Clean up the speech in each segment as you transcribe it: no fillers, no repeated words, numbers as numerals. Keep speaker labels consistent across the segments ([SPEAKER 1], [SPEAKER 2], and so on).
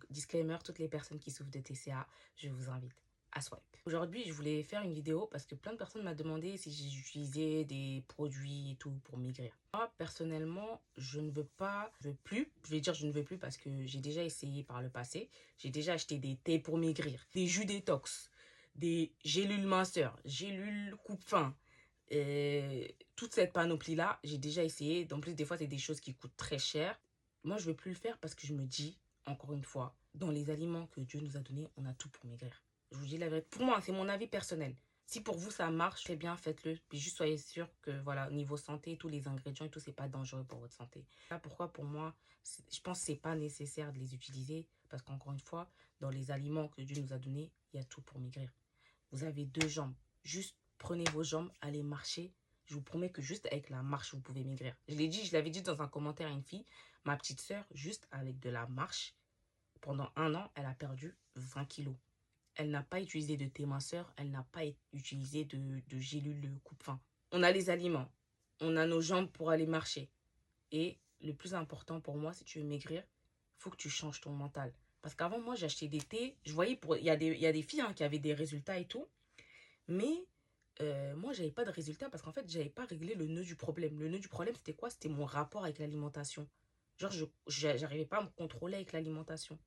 [SPEAKER 1] Donc, disclaimer, toutes les personnes qui souffrent de TCA, je vous invite à swipe. Aujourd'hui, je voulais faire une vidéo parce que plein de personnes m'ont demandé si j'utilisais des produits et tout pour maigrir. Moi, personnellement, je ne veux pas, je veux plus. Je vais dire je ne veux plus parce que j'ai déjà essayé par le passé. J'ai déjà acheté des thés pour maigrir, des jus détox, des gélules minceur, gélules coupe-faim. Toute cette panoplie-là, j'ai déjà essayé. En plus, des fois, c'est des choses qui coûtent très cher. Moi, je ne veux plus le faire parce que je me dis, encore une fois, dans les aliments que Dieu nous a donnés, on a tout pour maigrir. Je vous dis la vérité. Pour moi, c'est mon avis personnel. Si pour vous, ça marche, très bien, faites-le. Puis juste soyez sûr que, voilà, niveau santé, tous les ingrédients et tout, c'est pas dangereux pour votre santé. Là, pourquoi, pour moi, je pense que c'est pas nécessaire de les utiliser. Parce qu'encore une fois, dans les aliments que Dieu nous a donnés, il y a tout pour maigrir. Vous avez 2 jambes. Juste prenez vos jambes, allez marcher. Je vous promets que juste avec la marche, vous pouvez maigrir. Je l'avais dit dans un commentaire à une fille, ma petite sœur, juste avec de la marche, pendant 1 an, elle a perdu 20 kilos. Elle n'a pas utilisé de thé minceur, elle n'a pas utilisé de gélule coupe-faim. On a les aliments, on a nos jambes pour aller marcher. Et le plus important pour moi, si tu veux maigrir, il faut que tu changes ton mental. Parce qu'avant, moi, j'achetais des thés. Je voyais, il y a des filles qui avaient des résultats et tout. Mais moi, j'avais pas de résultats parce qu'en fait, j'avais pas réglé le nœud du problème. Le nœud du problème, c'était quoi? C'était mon rapport avec l'alimentation. Genre, j'arrivais pas à me contrôler avec l'alimentation.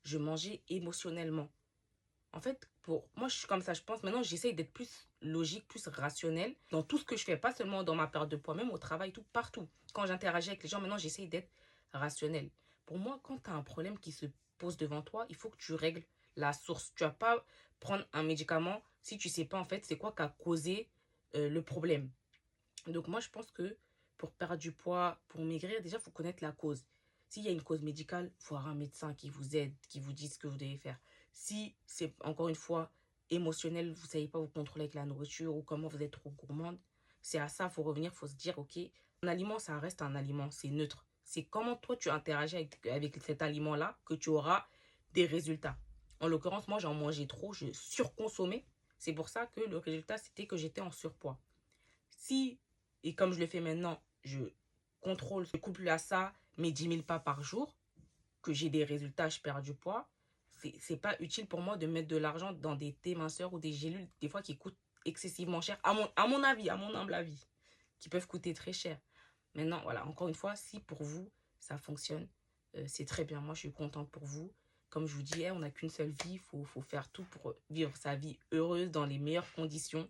[SPEAKER 1] Je mangeais émotionnellement. En fait, pour moi, je suis comme ça, je pense. Maintenant, j'essaye d'être plus logique, plus rationnelle dans tout ce que je fais. Pas seulement dans ma perte de poids, même au travail, tout, partout. Quand j'interagis avec les gens, maintenant, j'essaye d'être rationnelle. Pour moi, quand tu as un problème qui se pose devant toi, il faut que tu règles la source. Tu vas pas prendre un médicament si tu sais pas, en fait, c'est quoi qui a causé le problème. Donc, moi, je pense que pour perdre du poids, pour maigrir, déjà, il faut connaître la cause. S'il y a une cause médicale, il faut avoir un médecin qui vous aide, qui vous dise ce que vous devez faire. Si c'est, encore une fois, émotionnel, vous ne savez pas vous contrôler avec la nourriture ou comment vous êtes trop gourmande, c'est à ça, il faut revenir, il faut se dire, ok, un aliment, ça reste un aliment, c'est neutre. C'est comment toi, tu interagis avec cet aliment-là que tu auras des résultats. En l'occurrence, moi, j'en mangeais trop, je surconsommais. C'est pour ça que le résultat, c'était que j'étais en surpoids. Si, et comme je le fais maintenant, je contrôle, je couple à ça mes 10 000 pas par jour, que j'ai des résultats, je perds du poids, c'est pas utile pour moi de mettre de l'argent dans des thés minceurs ou des gélules, des fois qui coûtent excessivement cher, à mon avis, à mon humble avis, qui peuvent coûter très cher. Maintenant, voilà, encore une fois, si pour vous, ça fonctionne, c'est très bien. Moi, je suis contente pour vous. Comme je vous dis, on n'a qu'une seule vie, faut faire tout pour vivre sa vie heureuse dans les meilleures conditions.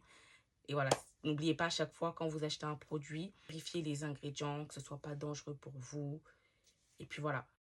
[SPEAKER 1] Et voilà, n'oubliez pas à chaque fois quand vous achetez un produit, vérifiez les ingrédients, que ce ne soit pas dangereux pour vous. Et puis voilà.